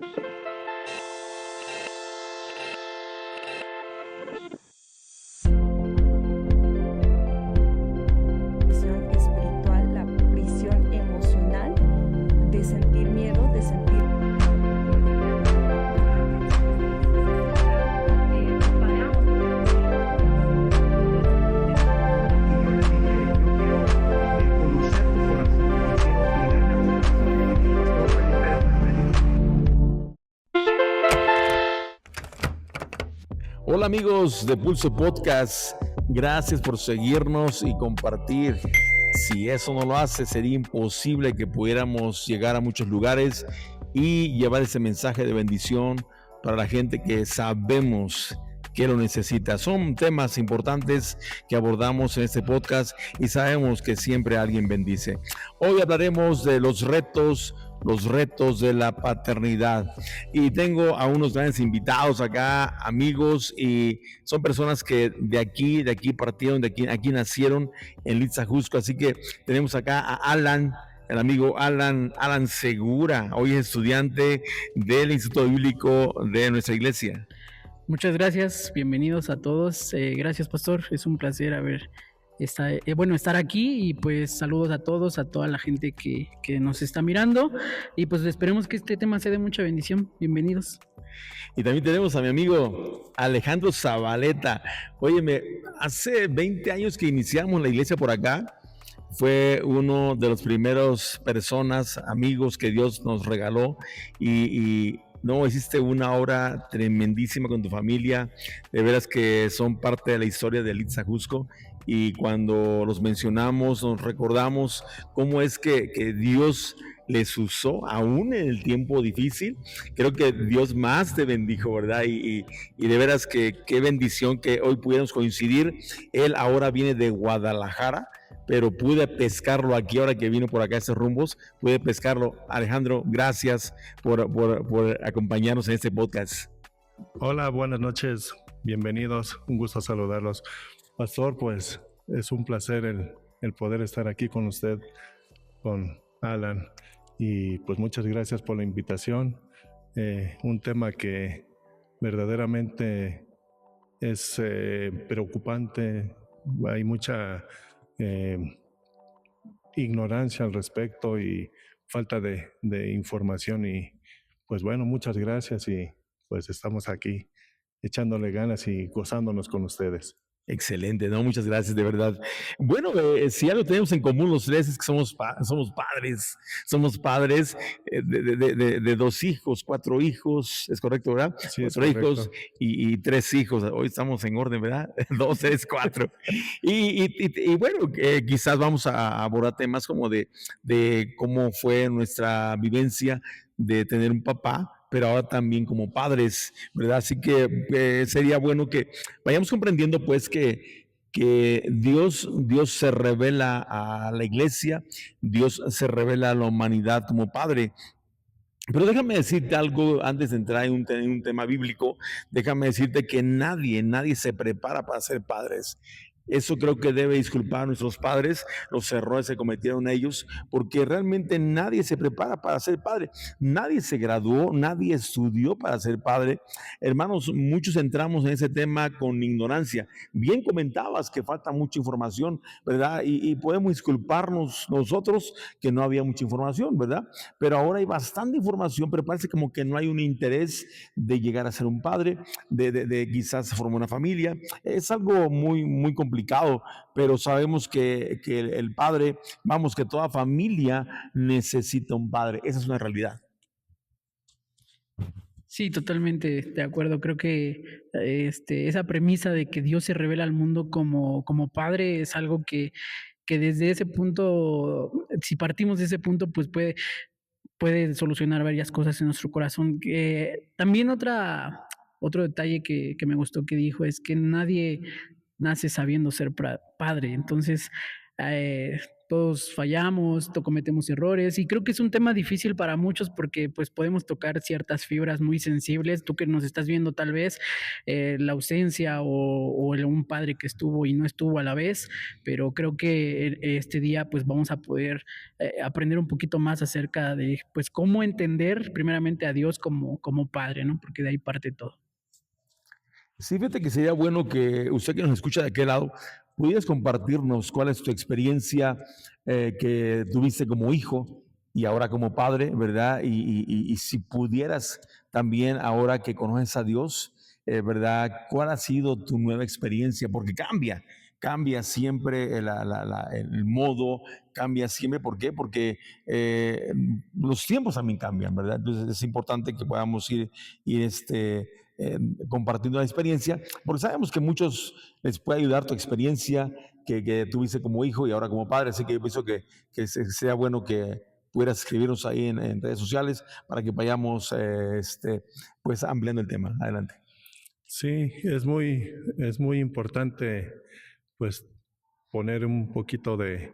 Prisión espiritual, la prisión emocional de sentir miedo, de sentir Hola amigos de Pulso Podcast, gracias por seguirnos y compartir. Si eso no lo hace, sería imposible que pudiéramos llegar a muchos lugares y llevar ese mensaje de bendición para la gente que sabemos que lo necesita. Son temas importantes que abordamos en este podcast y sabemos que siempre alguien bendice. Hoy hablaremos de los retos de la paternidad. Y tengo a unos grandes invitados acá, amigos, y son personas que de aquí partieron, aquí nacieron en Litzajusco. Así que tenemos acá a Alan, el amigo Alan Segura, hoy es estudiante del Instituto Bíblico de nuestra iglesia. Muchas gracias, bienvenidos a todos. Gracias, pastor, es un placer estar aquí y pues saludos a todos, a toda la gente que nos está mirando y pues esperemos que este tema sea de mucha bendición. Bienvenidos. Y también tenemos a mi amigo Alejandro Zabaleta. Óyeme, hace 20 años que iniciamos la iglesia por acá. Fue uno de los primeros personas, amigos que Dios nos regaló y no, hiciste una obra tremendísima con tu familia. De veras que son parte de la historia de Litzajusco. Y cuando los mencionamos, nos recordamos cómo es que Dios les usó aún en el tiempo difícil. Creo que Dios más te bendijo, ¿verdad? Y de veras que qué bendición que hoy pudiéramos coincidir. Él ahora viene de Guadalajara, pero pude pescarlo aquí, ahora que vino por acá a estos rumbos, pude pescarlo. Alejandro, gracias por acompañarnos en este podcast. Hola, buenas noches, bienvenidos, un gusto saludarlos. Pastor, pues es un placer el poder estar aquí con usted, con Alan, y pues muchas gracias por la invitación. Un tema que verdaderamente es preocupante, hay mucha ignorancia al respecto y falta de información y pues bueno, muchas gracias y pues estamos aquí echándole ganas y gozándonos con ustedes. Excelente, no, muchas gracias, de verdad. Bueno, si algo tenemos en común los tres es que somos padres de 2 hijos, 4 hijos, es correcto, ¿verdad? Sí, 4 hijos y 3 hijos, hoy estamos en orden, ¿verdad? 2, 3, 4. Y bueno, quizás vamos a abordar temas como de cómo fue nuestra vivencia de tener un papá, pero ahora también como padres, ¿verdad? Así que sería bueno que vayamos comprendiendo pues que Dios se revela a la iglesia, Dios se revela a la humanidad como padre. Pero déjame decirte algo antes de entrar en un tema bíblico, déjame decirte que nadie se prepara para ser padres. Eso creo que debe disculpar a nuestros padres, los errores que cometieron ellos, porque realmente nadie se prepara para ser padre. Nadie se graduó, nadie estudió para ser padre. Hermanos, muchos entramos en ese tema con ignorancia. Bien comentabas que falta mucha información, ¿verdad? Y podemos disculparnos nosotros que no había mucha información, ¿verdad? Pero ahora hay bastante información, pero parece como que no hay un interés de llegar a ser un padre, de quizás formar una familia. Es algo muy complicado, pero sabemos que el padre, vamos, que toda familia necesita un padre. Esa es una realidad. Sí, totalmente de acuerdo. Creo que esa premisa de que Dios se revela al mundo como padre es algo que desde ese punto, si partimos de ese punto, pues puede solucionar varias cosas en nuestro corazón. También otro detalle que me gustó que dijo es que nadie nace sabiendo ser padre. Entonces, eh, todos fallamos, cometemos errores y creo que es un tema difícil para muchos porque pues podemos tocar ciertas fibras muy sensibles. Tú que nos estás viendo tal vez la ausencia un padre que estuvo y no estuvo a la vez, pero creo que este día pues vamos a poder aprender un poquito más acerca de pues cómo entender primeramente a Dios como padre, ¿no? Porque de ahí parte todo. Sí, fíjate que sería bueno que usted que nos escucha de aquel lado, pudieras compartirnos cuál es tu experiencia que tuviste como hijo y ahora como padre, ¿verdad? Y si pudieras también, ahora que conoces a Dios, ¿verdad? ¿Cuál ha sido tu nueva experiencia? Porque cambia siempre el modo, cambia siempre. ¿Por qué? Porque los tiempos también cambian, ¿verdad? Entonces es importante que podamos ir eh, compartiendo la experiencia, porque sabemos que muchos les puede ayudar tu experiencia que tuviste como hijo y ahora como padre, así que yo pienso que sea bueno que pudieras escribirnos ahí en redes sociales para que vayamos pues ampliando el tema. Adelante. Sí, es muy importante pues poner un poquito de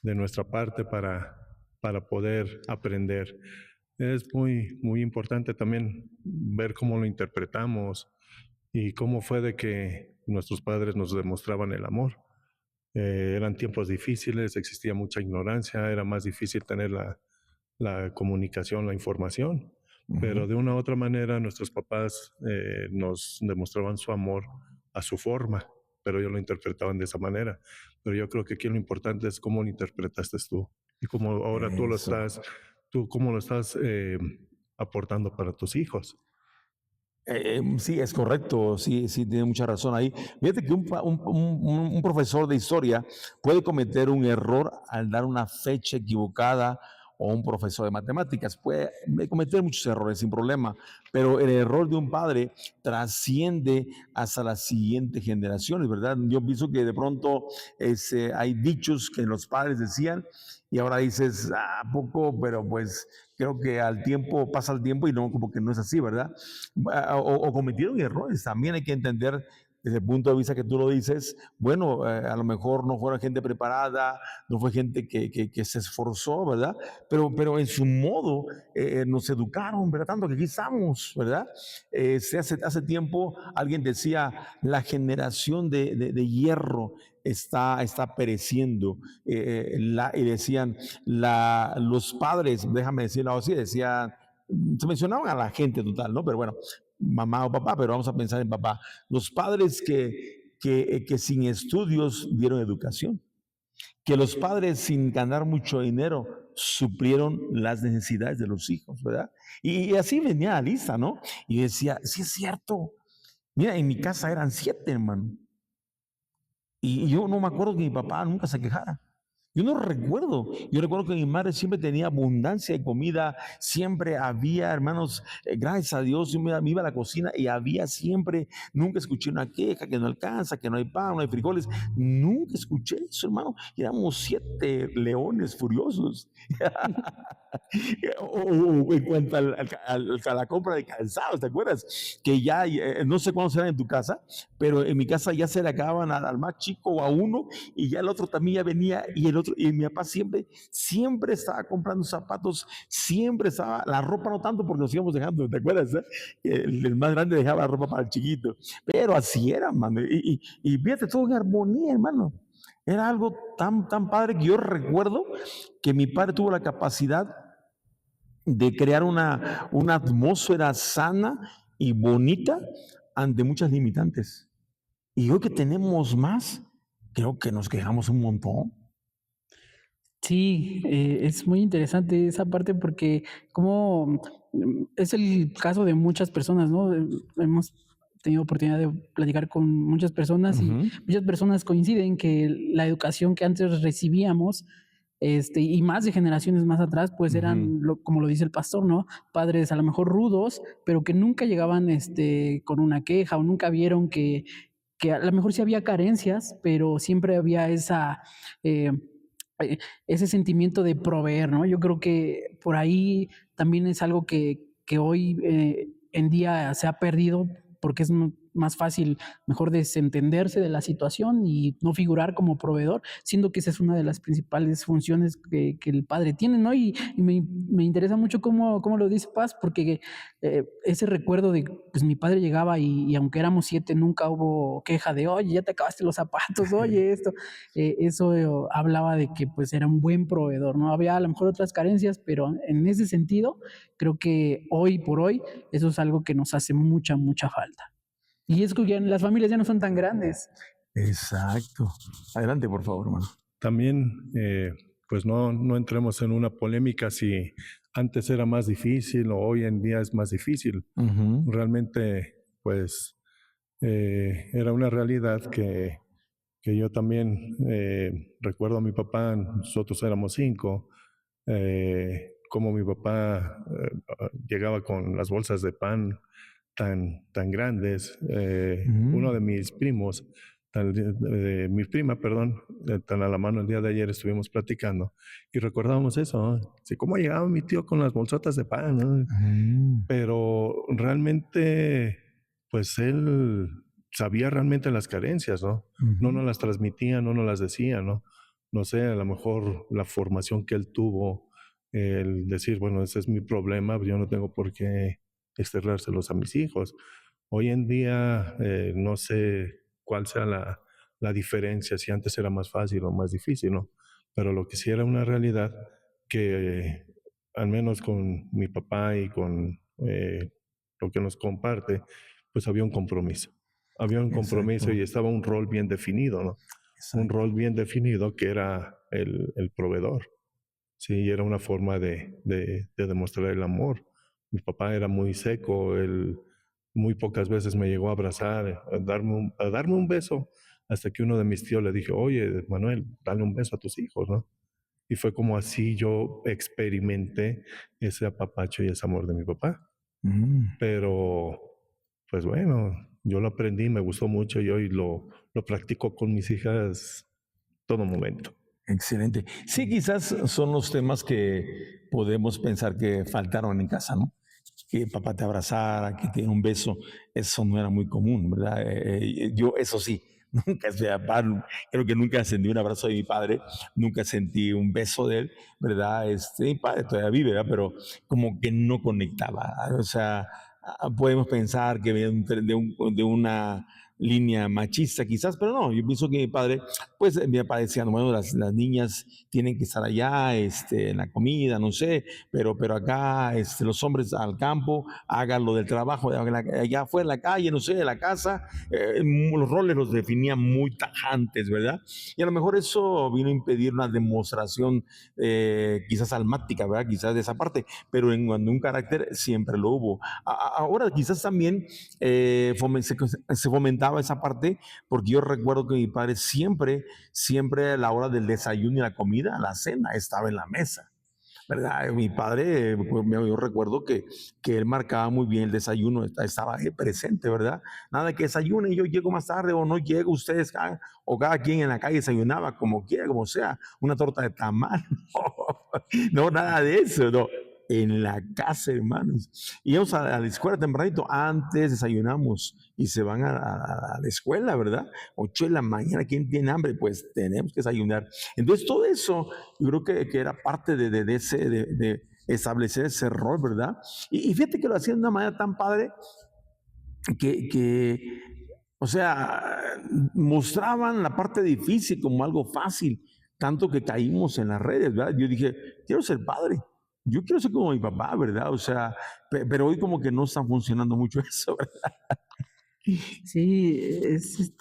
nuestra parte para poder aprender. Es muy importante también ver cómo lo interpretamos y cómo fue de que nuestros padres nos demostraban el amor. Eran tiempos difíciles, existía mucha ignorancia, era más difícil tener la comunicación, la información, pero de una u otra manera nuestros papás nos demostraban su amor a su forma, pero ellos lo interpretaban de esa manera. Pero yo creo que aquí lo importante es cómo lo interpretaste tú y cómo ahora Eso. tú cómo lo estás aportando para tus hijos. Sí, es correcto, sí, tiene mucha razón ahí. Fíjate que un profesor de historia puede cometer un error al dar una fecha equivocada o un profesor de matemáticas puede cometer muchos errores sin problema, pero el error de un padre trasciende hasta las siguientes generaciones, ¿verdad? Yo pienso que de pronto hay dichos que los padres decían y ahora dices, poco, pero pues creo que al tiempo pasa el tiempo y no, como que no es así, ¿verdad? O cometieron errores. También hay que entender desde el punto de vista que tú lo dices, bueno, a lo mejor no fuera gente preparada, no fue gente que se esforzó, ¿verdad? Pero en su modo nos educaron, ¿verdad? Tanto que aquí estamos, ¿verdad? Hace tiempo alguien decía, la generación de hierro está pereciendo. Y decían, los padres, déjame decirlo así, decían, se mencionaban a la gente total, ¿no? Pero bueno, mamá o papá, pero vamos a pensar en papá. Los padres que sin estudios dieron educación, que los padres sin ganar mucho dinero suplieron las necesidades de los hijos, ¿verdad? Y así venía la lista, ¿no? Y decía, sí es cierto. Mira, en mi casa eran 7, hermano. Y yo no me acuerdo que mi papá nunca se quejara. Yo no recuerdo. Yo recuerdo que mi madre siempre tenía abundancia de comida, siempre había, hermanos, gracias a Dios, yo me iba a la cocina y había siempre, nunca escuché una queja, que no alcanza, que no hay pan, no hay frijoles. Nunca escuché eso, hermano. Y éramos 7 leones furiosos. O en cuanto a la compra de calzados, ¿te acuerdas? Que ya, no sé cuándo será en tu casa, pero en mi casa ya se le acababan al más chico o a uno y ya el otro también ya venía y el otro, y mi papá siempre estaba comprando zapatos, siempre estaba, la ropa no tanto porque nos íbamos dejando, ¿te acuerdas? El más grande dejaba la ropa para el chiquito, pero así era, mano, y fíjate, todo en armonía, hermano. Era algo tan padre que yo recuerdo que mi padre tuvo la capacidad de crear una atmósfera sana y bonita ante muchas limitantes. Y hoy que tenemos más, creo que nos quejamos un montón. Sí, es muy interesante esa parte porque como es el caso de muchas personas, ¿no? Hemos tenido oportunidad de platicar con muchas personas y muchas personas coinciden que la educación que antes recibíamos, y más de generaciones más atrás, pues eran, como lo dice el pastor, ¿no? Padres a lo mejor rudos, pero que nunca llegaban, con una queja o nunca vieron que a lo mejor sí había carencias, pero siempre había eh, ese sentimiento de proveer, ¿no? Yo creo que por ahí también es algo que hoy en día se ha perdido porque es más fácil, mejor desentenderse de la situación y no figurar como proveedor, siendo que esa es una de las principales funciones que el padre tiene, ¿no? Y me interesa mucho cómo lo dice Paz, porque ese recuerdo de, pues mi padre llegaba y aunque éramos 7, nunca hubo queja de, oye, ya te acabaste los zapatos, oye, esto. Eso hablaba de que pues era un buen proveedor, ¿no? Había a lo mejor otras carencias, pero en ese sentido, creo que hoy por hoy eso es algo que nos hace mucha, mucha falta. Y es que ya las familias ya no son tan grandes. Exacto. Adelante, por favor, hermano. También, pues no entremos en una polémica si antes era más difícil o hoy en día es más difícil. Realmente, pues, era una realidad que yo también recuerdo a mi papá. Nosotros éramos 5, como mi papá llegaba con las bolsas de pan tan grandes. Uno de mis primos, mi prima, perdón, tan a la mano el día de ayer estuvimos platicando y recordábamos eso, ¿no? Sí, cómo llegaba mi tío con las bolsotas de pan, ¿no? Pero realmente, pues él sabía realmente las carencias, ¿no? No nos las transmitía, no nos las decía, ¿no? No sé, a lo mejor la formación que él tuvo, el decir, bueno, ese es mi problema, yo no tengo por qué externárselos a mis hijos. Hoy en día no sé cuál sea la diferencia, si antes era más fácil o más difícil, ¿no? Pero lo que sí era una realidad que al menos con mi papá y con lo que nos comparte, pues había un compromiso. Había un compromiso. Exacto. Y estaba un rol bien definido, ¿no? Exacto. Un rol bien definido que era el proveedor. Sí, era una forma de demostrar el amor. Mi papá era muy seco, él muy pocas veces me llegó a abrazar, a darme un beso, hasta que uno de mis tíos le dije, oye, Manuel, dale un beso a tus hijos, ¿no? Y fue como así yo experimenté ese apapacho y ese amor de mi papá. Pero, pues bueno, yo lo aprendí, me gustó mucho y hoy lo practico con mis hijas todo momento. Excelente. Sí, quizás son los temas que podemos pensar que faltaron en casa, ¿no? Que papá te abrazara, que te diera un beso, eso no era muy común, ¿verdad? Yo, eso sí, nunca, creo que nunca sentí un abrazo de mi padre, nunca sentí un beso de él, ¿verdad? Mi padre todavía vive, ¿verdad? Pero como que no conectaba, o sea, podemos pensar que viene de una línea machista quizás, pero no, yo pienso que mi padre, pues mi papá decía, no, bueno, las niñas tienen que estar allá, en la comida, no sé, pero acá, los hombres al campo, hagan lo del trabajo, allá afuera en la calle, no sé, de la casa, los roles los definían muy tajantes, ¿verdad? Y a lo mejor eso vino a impedir una demostración quizás almática, ¿verdad? Quizás de esa parte, pero en un carácter siempre lo hubo. Ahora quizás también se fomentaba esa parte, porque yo recuerdo que mi padre siempre a la hora del desayuno y la comida, la cena, estaba en la mesa, ¿verdad? Mi padre, pues, yo recuerdo que él marcaba muy bien el desayuno, estaba ahí presente, ¿verdad? Nada de que desayune y yo llego más tarde o no llego, ustedes, o cada quien en la calle desayunaba como quiera, como sea, una torta de tamal, no, nada de eso, no. En la casa, hermanos. Íbamos a la escuela tempranito, antes desayunamos y se van a la escuela, ¿verdad? 8 de la mañana, ¿quién tiene hambre? Pues tenemos que desayunar. Entonces, todo eso, yo creo que era parte de establecer ese rol, ¿verdad? Y fíjate que lo hacían de una manera tan padre que, o sea, mostraban la parte difícil como algo fácil, tanto que caímos en las redes, ¿verdad? Yo dije, quiero ser padre. Yo quiero ser como mi papá, ¿verdad? O sea, pero hoy como que no está funcionando mucho eso, ¿verdad? Sí, es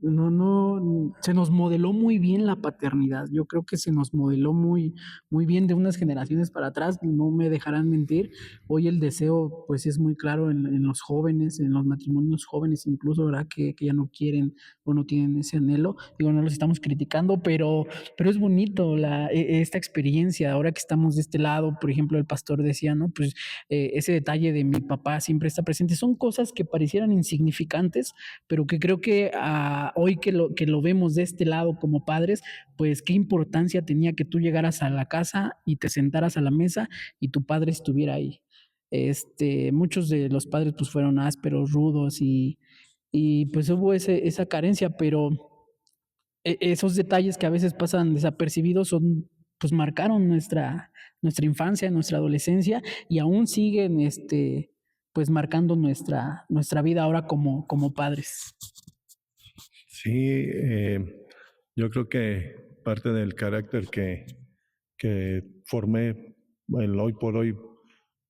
no, se nos modeló muy bien la paternidad. Yo creo que se nos modeló muy bien de unas generaciones para atrás, no me dejarán mentir. Hoy el deseo, pues es muy claro en los jóvenes, en los matrimonios jóvenes incluso, ¿verdad? Que ya no quieren o no tienen ese anhelo. Digo, no los estamos criticando, pero es bonito esta experiencia. Ahora que estamos de este lado, por ejemplo, el pastor decía, ¿no? Pues ese detalle de mi papá siempre está presente. Son cosas que parecieran insignificantes, pero que creo que hoy que lo vemos de este lado como padres, pues qué importancia tenía que tú llegaras a la casa y te sentaras a la mesa y tu padre estuviera ahí. muchos de los padres pues fueron ásperos, rudos y pues hubo esa carencia, pero esos detalles que a veces pasan desapercibidos pues marcaron nuestra infancia, nuestra adolescencia y aún siguen, pues marcando nuestra vida ahora como padres. Sí, yo creo que parte del carácter que formé hoy por hoy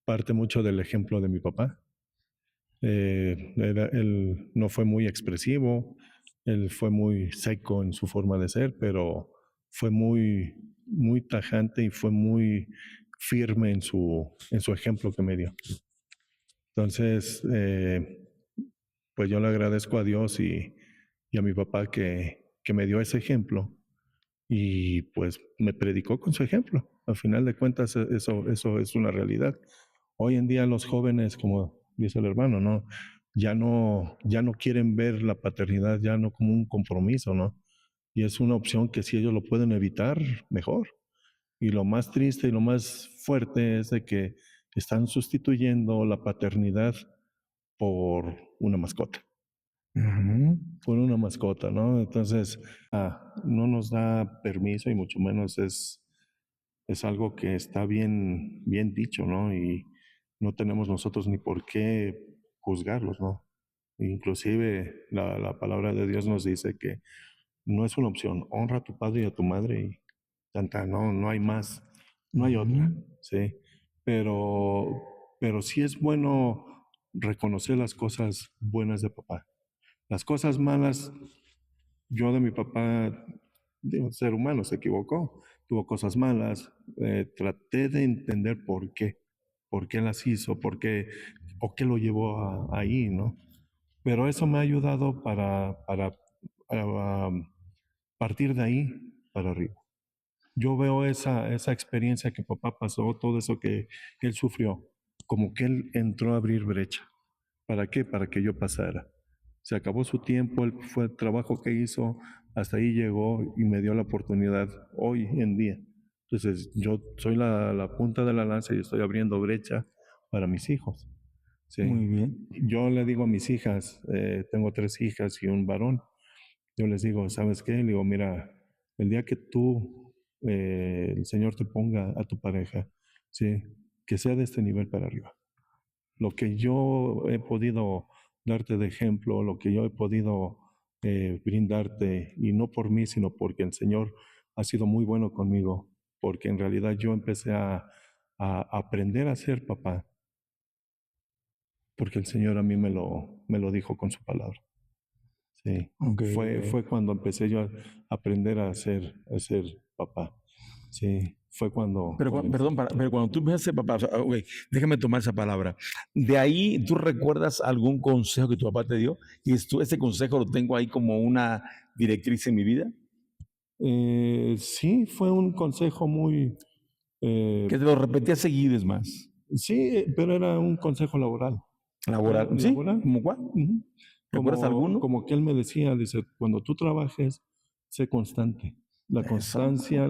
parte mucho del ejemplo de mi papá. Él no fue muy expresivo, él fue muy seco en su forma de ser, pero fue muy, muy tajante y fue muy firme en su ejemplo que me dio. Entonces, pues yo le agradezco a Dios y a mi papá que me dio ese ejemplo y pues me predicó con su ejemplo. Al final de cuentas, eso es una realidad. Hoy en día los jóvenes, como dice el hermano, ¿no? Ya no quieren ver la paternidad ya no como un compromiso, ¿no? Y es una opción que si ellos lo pueden evitar, mejor. Y lo más triste y lo más fuerte es de que están sustituyendo la paternidad por una mascota. Por una mascota, ¿no? Entonces, no nos da permiso y mucho menos es algo que está bien dicho, ¿no? Y no tenemos nosotros ni por qué juzgarlos, ¿no? Inclusive la palabra de Dios nos dice que no es una opción, honra a tu padre y a tu madre y tanta, no hay más, no hay otra, ¿sí? Pero sí es bueno reconocer las cosas buenas de papá. Las cosas malas, yo de mi papá, digo, ser humano, se equivocó, tuvo cosas malas, traté de entender por qué las hizo, por qué, o qué lo llevó ahí, ¿no? Pero eso me ha ayudado para partir de ahí para arriba. Yo veo esa experiencia que papá pasó, todo eso que él sufrió, como que él entró a abrir brecha. ¿Para qué? Para que yo pasara. Se acabó su tiempo, fue el trabajo que hizo, hasta ahí llegó y me dio la oportunidad hoy en día. Entonces yo soy la punta de la lanza y estoy abriendo brecha para mis hijos. ¿Sí? Muy bien. Yo le digo a mis hijas, tengo 3 hijas y un varón, yo les digo, ¿sabes qué? Le digo, mira, el día que tú, el Señor te ponga a tu pareja, ¿sí? Que sea de este nivel para arriba. Lo que yo he podido darte de ejemplo, lo que yo he podido brindarte, y no por mí, sino porque el Señor ha sido muy bueno conmigo, porque en realidad yo empecé a aprender a ser papá, porque el Señor a mí me lo dijo con su palabra. Sí, Okay. Fue cuando empecé yo a aprender a ser papá. Sí, fue cuando... Pero cuando tú empezaste, papá, o sea, okay, déjame tomar esa palabra. De ahí, ¿tú recuerdas algún consejo que tu papá te dio? Y ese consejo lo tengo ahí como una directriz en mi vida. Sí, fue un consejo muy... Que te lo repetía seguido, es más. Sí, pero era un consejo laboral. Laboral. ¿Sí? ¿Laboral? ¿Cómo cuál? ¿Recuerdas alguno? Como que él me decía, dice, cuando tú trabajes, sé constante. La constancia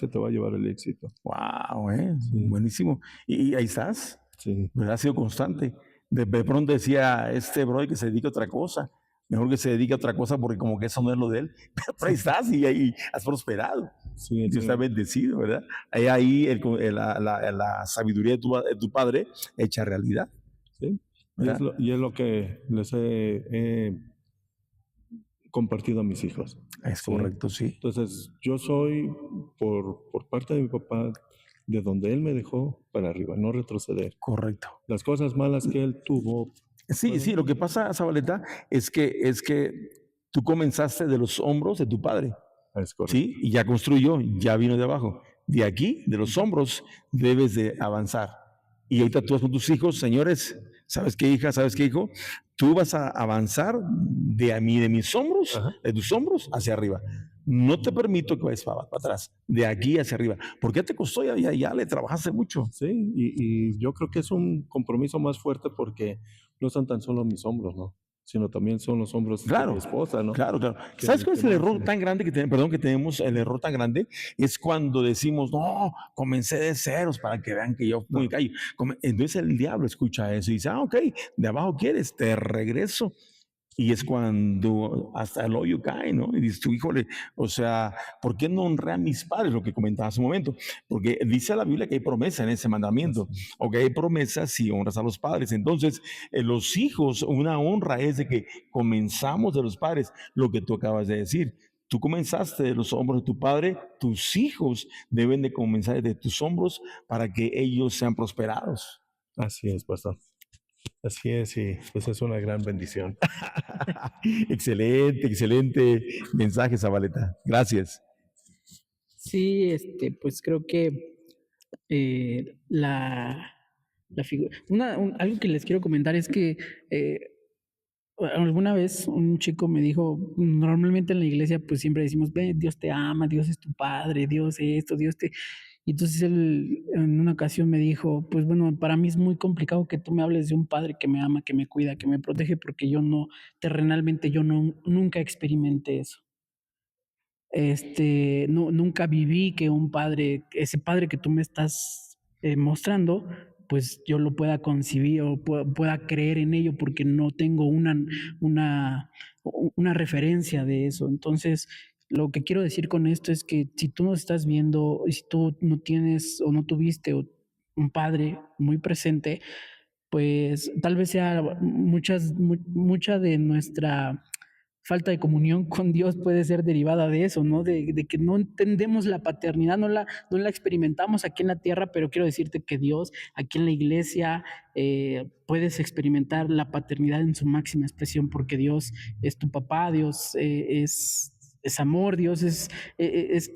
te va a llevar el éxito. Wow, Sí. buenísimo. Y ahí estás. Sí. ¿Verdad? Ha sido constante. De pronto decía brother que se dedica a otra cosa. Mejor que se dedique a otra cosa porque como que eso no es lo de él. Pero ahí estás y ahí has prosperado. Sí, Dios sí. está bendecido, ¿verdad? Ahí la sabiduría de tu padre hecha realidad. Sí. Y es lo que les he compartido a mis hijos. Es correcto, sí. Entonces, yo soy, por parte de mi papá, de donde él me dejó para arriba, no retroceder. Correcto. Las cosas malas que él tuvo. Sí, sí, lo que pasa, Zabaleta, es que tú comenzaste de los hombros de tu padre. Es correcto. Sí, y ya construyó, ya vino de abajo. De aquí, de los hombros, debes de avanzar. Y ahorita tú vas con tus hijos, señores, ¿sabes qué, hija? ¿Sabes qué, hijo? Tú vas a avanzar de mis hombros, Ajá. de tus hombros hacia arriba. No te permito que vayas para atrás, de aquí hacia arriba, porque ya te costó, ya le trabajaste mucho. Sí, y yo creo que es un compromiso más fuerte porque no son tan solo mis hombros, ¿no? sino también son los hombros de Claro, mi esposa, ¿no? claro, claro. Que- ¿Sabes cuál es que el me error dicen, tan grande perdón, que tenemos? El error tan grande es cuando decimos, no, comencé de ceros para que vean que yo fui No. callo. Entonces el diablo escucha eso y dice, ok, de abajo quieres, te regreso. Y es cuando hasta el hoyo cae, ¿no? Y dices tú, híjole, o sea, ¿por qué no honré a mis padres? Lo que comentaba hace un momento. Porque dice la Biblia que hay promesa en ese mandamiento. así, O que hay promesa si honras a los padres. Entonces, los hijos, una honra es de que comenzamos de los padres, lo que tú acabas de decir. Tú comenzaste de los hombros de tu padre, tus hijos deben de comenzar de tus hombros para que ellos sean prosperados. así es, pastor. Así es, y pues es una gran bendición. Excelente, excelente mensaje, Zabaleta. Gracias. Sí, pues creo que la figura. Algo que les quiero comentar es que alguna vez un chico me dijo, normalmente en la iglesia pues siempre decimos, ve, Dios te ama, Dios es tu padre, Dios esto, Dios te... Y entonces él en una ocasión me dijo, pues bueno, para mí es muy complicado que tú me hables de un padre que me ama, que me cuida, que me protege, porque yo no, terrenalmente yo no, nunca experimenté eso. No, nunca viví que un padre, ese padre que tú me estás mostrando, pues yo lo pueda concebir o pueda creer en ello porque no tengo una, una referencia de eso. Entonces, lo que quiero decir con esto es que si tú no estás viendo, y si tú no tienes o no tuviste un padre muy presente, pues tal vez sea mucha de nuestra falta de comunión con Dios puede ser derivada de eso, ¿no? De que no entendemos la paternidad, no la experimentamos aquí en la tierra, pero quiero decirte que Dios, aquí en la iglesia, puedes experimentar la paternidad en su máxima expresión, porque Dios es tu papá, Dios es amor, Dios es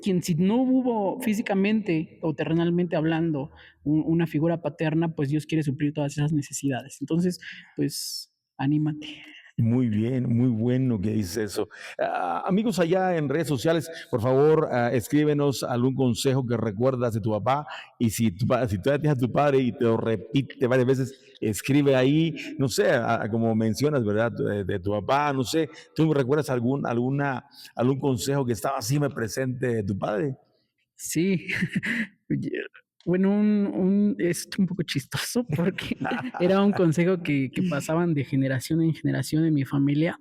quien, si no hubo físicamente o terrenalmente hablando una figura paterna, pues Dios quiere suplir todas esas necesidades. Entonces, pues, anímate. Muy bien, muy bueno que dices eso. Amigos allá en redes sociales, por favor, escríbenos algún consejo que recuerdas de tu papá y si si todavía tienes a tu padre y te lo repite varias veces, escribe ahí, no sé, como mencionas, ¿verdad? De tu papá, no sé, ¿tú recuerdas algún consejo que estaba siempre presente de tu padre? Sí, bueno, es un poco chistoso porque era un consejo que pasaban de generación en generación en mi familia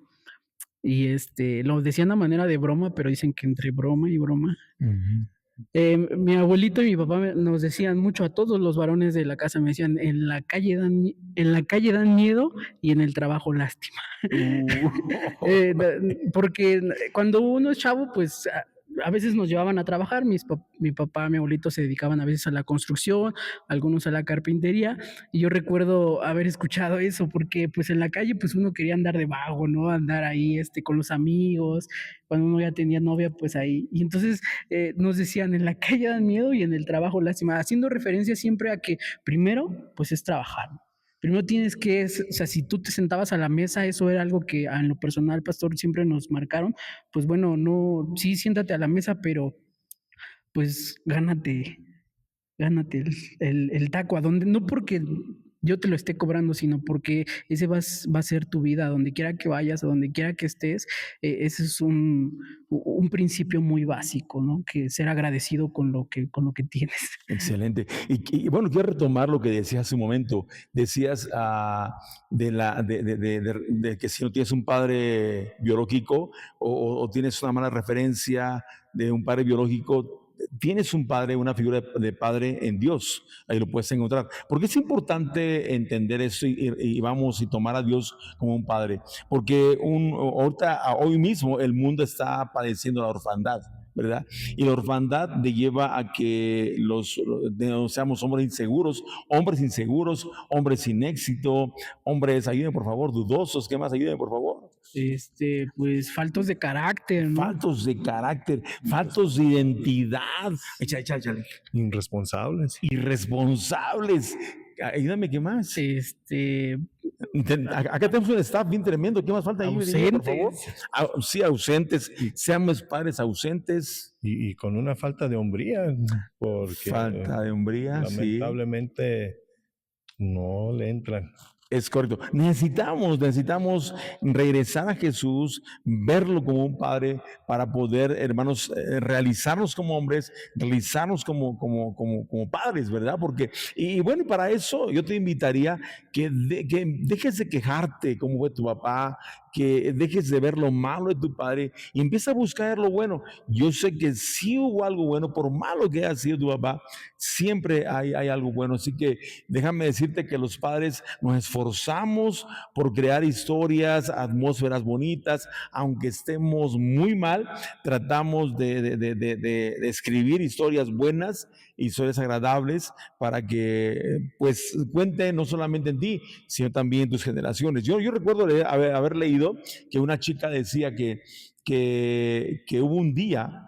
y lo decían a manera de broma, pero dicen que entre broma y broma. Ujú. Mi abuelito y mi papá nos decían mucho a todos los varones de la casa, me decían, en la calle dan miedo y en el trabajo lástima. Uh, Porque cuando uno es chavo, pues a veces nos llevaban a trabajar, mi papá, mi abuelito se dedicaban a veces a la construcción, algunos a la carpintería, y yo recuerdo haber escuchado eso, porque pues en la calle pues uno quería andar de vago, ¿no? Andar ahí con los amigos, cuando uno ya tenía novia, pues ahí. Y entonces nos decían, en la calle dan miedo y en el trabajo lástima, haciendo referencia siempre a que primero pues es trabajar. Primero tienes que, o sea, si tú te sentabas a la mesa, eso era algo que en lo personal, pastor, siempre nos marcaron. Pues bueno, no, sí, siéntate a la mesa, pero pues gánate el taco, a donde, no porque yo te lo esté cobrando, sino porque ese va a ser tu vida, a donde quiera que vayas, a donde quiera que estés. Ese es un principio muy básico, ¿no? Que ser agradecido con lo que tienes. Excelente. Y bueno, quiero retomar lo que decías hace un momento. Decías de que si no tienes un padre biológico o tienes una mala referencia de un padre biológico, tienes un padre, una figura de padre en Dios. Ahí lo puedes encontrar. Porque es importante entender eso y vamos y tomar a Dios como un padre. Porque hoy mismo el mundo está padeciendo la orfandad. ¿Verdad? Y la orfandad te lleva a que seamos hombres inseguros, hombres sin éxito, hombres, ayúdenme por favor, dudosos, ¿qué más? Ayúdenme por favor. Pues faltos de carácter, ¿no? Faltos de carácter, faltos de identidad, échale. Irresponsables. Irresponsables. Ayúdame, ¿qué más? Acá tenemos un staff bien tremendo. ¿Qué más falta? Ayúdenme, por favor. Sí, ausentes. Seamos padres ausentes. Y con una falta de hombría, porque Falta de hombría, lamentablemente no le entran. Es correcto. Necesitamos regresar a Jesús, verlo como un padre para poder, hermanos, realizarnos como hombres, realizarnos como padres, ¿verdad? Porque, y bueno, para eso yo te invitaría que dejes de quejarte como fue tu papá, que dejes de ver lo malo de tu padre y empieza a buscar lo bueno. Yo sé que si hubo algo bueno, por malo que haya sido tu papá, siempre hay algo bueno. Así que déjame decirte que los padres nos esforzamos por crear historias, atmósferas bonitas, aunque estemos muy mal, tratamos de escribir historias buenas, historias agradables, para que pues cuente no solamente en ti, sino también en tus generaciones. Yo recuerdo haber leído que una chica decía que hubo un día,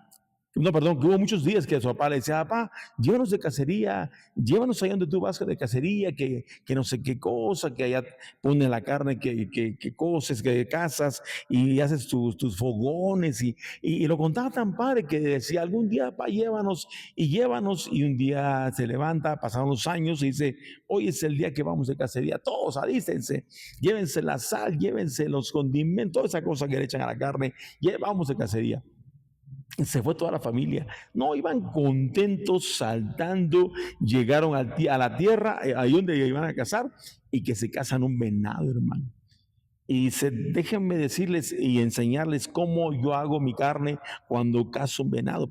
no, perdón, que hubo muchos días que su papá le decía, papá, llévanos de cacería, llévanos allá donde tú vas de cacería, que no sé qué cosa, que allá ponen la carne, que coces, que cazas y haces tus fogones. Y lo contaba tan padre que decía, algún día, papá, llévanos. Y un día se levanta, pasaron los años y dice, hoy es el día que vamos de cacería, todos alístense, llévense la sal, llévense los condimentos, toda esa cosa que le echan a la carne, vamos de cacería. Se fue toda la familia. No, iban contentos, saltando, llegaron a la tierra, ahí donde iban a cazar, y que se cazan un venado, hermano. Y déjenme decirles y enseñarles cómo yo hago mi carne cuando cazo un venado.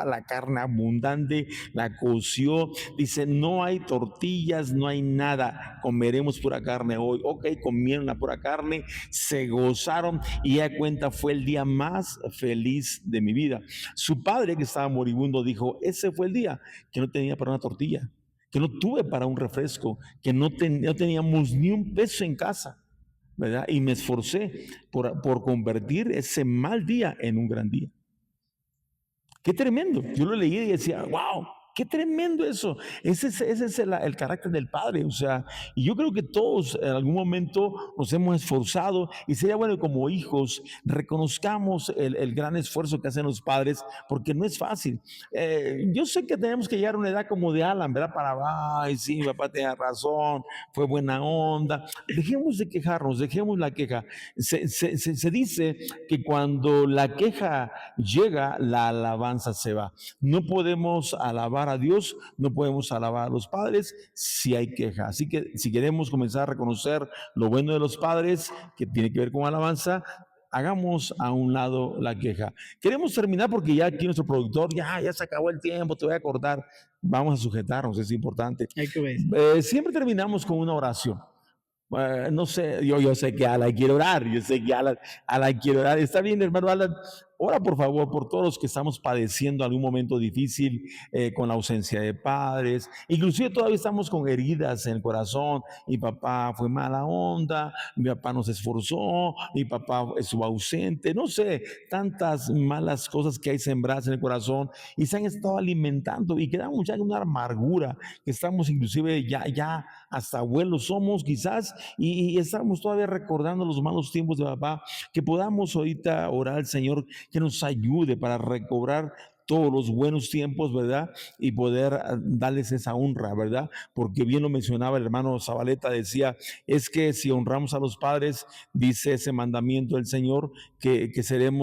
La carne abundante, la coció. Dice, no hay tortillas, no hay nada. Comeremos pura carne hoy. Ok, comieron la pura carne, se gozaron y ya cuenta, fue el día más feliz de mi vida. Su padre, que estaba moribundo, dijo, ese fue el día que no tenía para una tortilla, que no tuve para un refresco, que no teníamos ni un peso en casa, ¿verdad? Y me esforcé por convertir ese mal día en un gran día. Qué tremendo. Yo lo leí y decía, wow, qué tremendo eso. Ese es el carácter del Padre. O sea, y yo creo que todos en algún momento nos hemos esforzado y sería bueno que como hijos reconozcamos el gran esfuerzo que hacen los padres, porque no es fácil. Yo sé que tenemos que llegar a una edad como de Alan, ¿verdad? Ay, sí, mi papá tenía razón, fue buena onda. Dejemos de quejarnos, dejemos la queja. Se dice que cuando la queja llega, la alabanza se va. No podemos alabar a Dios, no podemos alabar a los padres si hay queja. Así que si queremos comenzar a reconocer lo bueno de los padres, que tiene que ver con alabanza, hagamos a un lado la queja. Queremos terminar porque ya aquí nuestro productor, ya se acabó el tiempo, te voy a cortar. Vamos a sujetarnos, es importante. Hay que ver. Siempre terminamos con una oración. No sé, yo sé que Alan quiere orar, yo sé que Alan quiere orar. Está bien, hermano Alan, ora por favor por todos los que estamos padeciendo algún momento difícil con la ausencia de padres, inclusive todavía estamos con heridas en el corazón. Mi papá fue mala onda, mi papá no se esforzó, mi papá estuvo ausente, no sé, tantas malas cosas que hay sembradas en el corazón y se han estado alimentando y quedamos ya en una amargura, que estamos inclusive ya hasta abuelos somos quizás y estamos todavía recordando los malos tiempos de papá. Que podamos ahorita orar al Señor que nos ayude para recobrar todos los buenos tiempos, ¿verdad? Y poder darles esa honra, ¿verdad? Porque bien lo mencionaba el hermano Zabaleta, decía, es que si honramos a los padres, dice ese mandamiento del Señor, que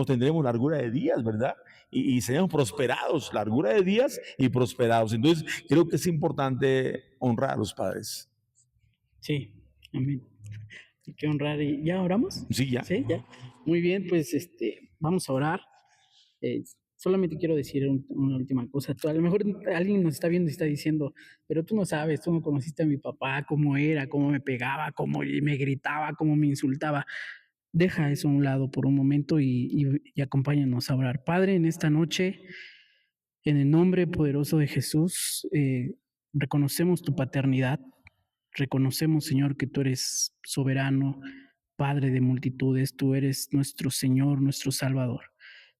tendremos largura de días, ¿verdad? Y seremos prosperados, largura de días y prosperados. Entonces, creo que es importante honrar a los padres. Sí, amén. Hay que honrar. ¿Y ya oramos? Sí, ya. Sí, ya. Muy bien, pues vamos a orar. Solamente quiero decir una última cosa. A lo mejor alguien nos está viendo y está diciendo, pero tú no sabes, tú no conociste a mi papá, cómo era, cómo me pegaba, cómo me gritaba, cómo me insultaba. Deja eso a un lado por un momento y acompáñanos a orar. Padre, en esta noche, en el nombre poderoso de Jesús, reconocemos tu paternidad. Reconocemos, Señor, que tú eres soberano, Padre de multitudes, tú eres nuestro Señor, nuestro Salvador.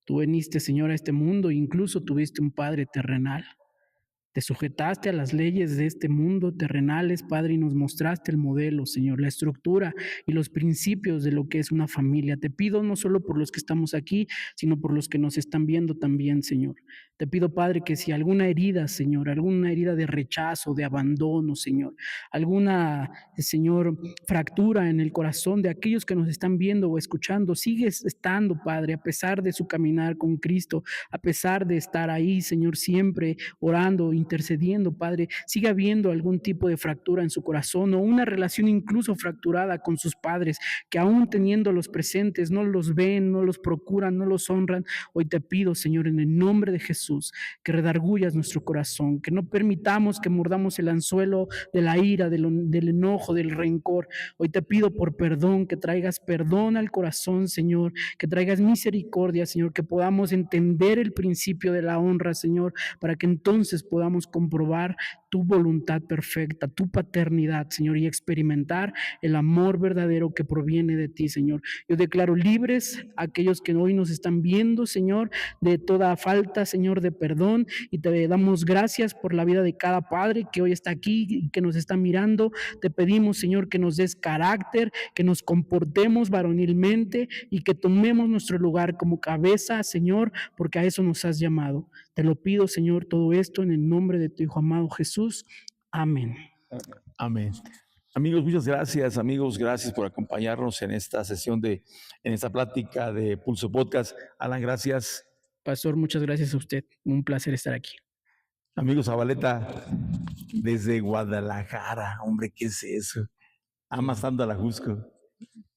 Tú viniste, Señor, a este mundo, incluso tuviste un Padre terrenal. Te sujetaste a las leyes de este mundo terrenales, Padre, y nos mostraste el modelo, Señor, la estructura y los principios de lo que es una familia. Te pido no solo por los que estamos aquí, sino por los que nos están viendo también, Señor. Te pido, Padre, que si alguna herida, Señor, alguna herida de rechazo, de abandono, Señor, alguna, Señor, fractura en el corazón de aquellos que nos están viendo o escuchando, sigues estando, Padre, a pesar de su caminar con Cristo, a pesar de estar ahí, Señor, siempre orando, intercediendo, Padre, sigue habiendo algún tipo de fractura en su corazón o una relación incluso fracturada con sus padres, que aún teniéndolos presentes, no los ven, no los procuran, no los honran. Hoy te pido, Señor, en el nombre de Jesús, que redargullas nuestro corazón, que no permitamos que mordamos el anzuelo de la ira, del enojo, del rencor. Hoy te pido por perdón, que traigas perdón al corazón, Señor, que traigas misericordia, Señor, que podamos entender el principio de la honra, Señor, para que entonces podamos comprobar tu voluntad perfecta, tu paternidad, Señor, y experimentar el amor verdadero que proviene de ti, Señor. Yo declaro libres a aquellos que hoy nos están viendo, Señor, de toda falta, Señor, de perdón, y te damos gracias por la vida de cada padre que hoy está aquí y que nos está mirando. Te pedimos, Señor, que nos des carácter, que nos comportemos varonilmente y que tomemos nuestro lugar como cabeza, Señor, porque a eso nos has llamado. Te lo pido, Señor, todo esto en el nombre de tu Hijo amado Jesús. Amén. Amén. Amigos, muchas gracias. Amigos, gracias por acompañarnos en esta sesión en esta plática de Pulso Podcast. Alan, gracias. Pastor, muchas gracias a usted. Un placer estar aquí. Amigos, Zabaleta, desde Guadalajara. Hombre, ¿qué es eso? Amas tanto a la Jusco.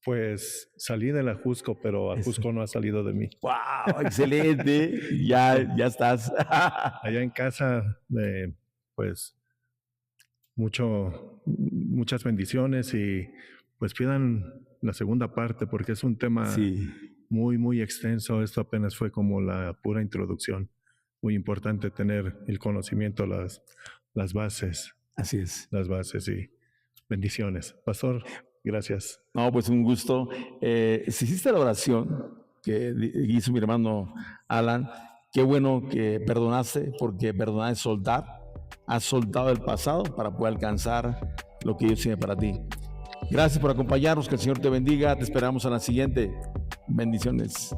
Pues salí de la Jusco, pero Ajusco no ha salido de mí. ¡Wow! Excelente. Ya estás. Allá en casa, pues muchas bendiciones y pues pidan la segunda parte porque es un tema muy, muy extenso. Esto apenas fue como la pura introducción. Muy importante tener el conocimiento, las bases. Así es. Las bases y bendiciones. Pastor, gracias. No, pues un gusto. Si hiciste la oración que hizo mi hermano Alan, qué bueno que perdonaste, porque perdonar es soltar. Has soltado el pasado para poder alcanzar lo que Dios tiene para ti. Gracias por acompañarnos, que el Señor te bendiga. Te esperamos a la siguiente. Bendiciones.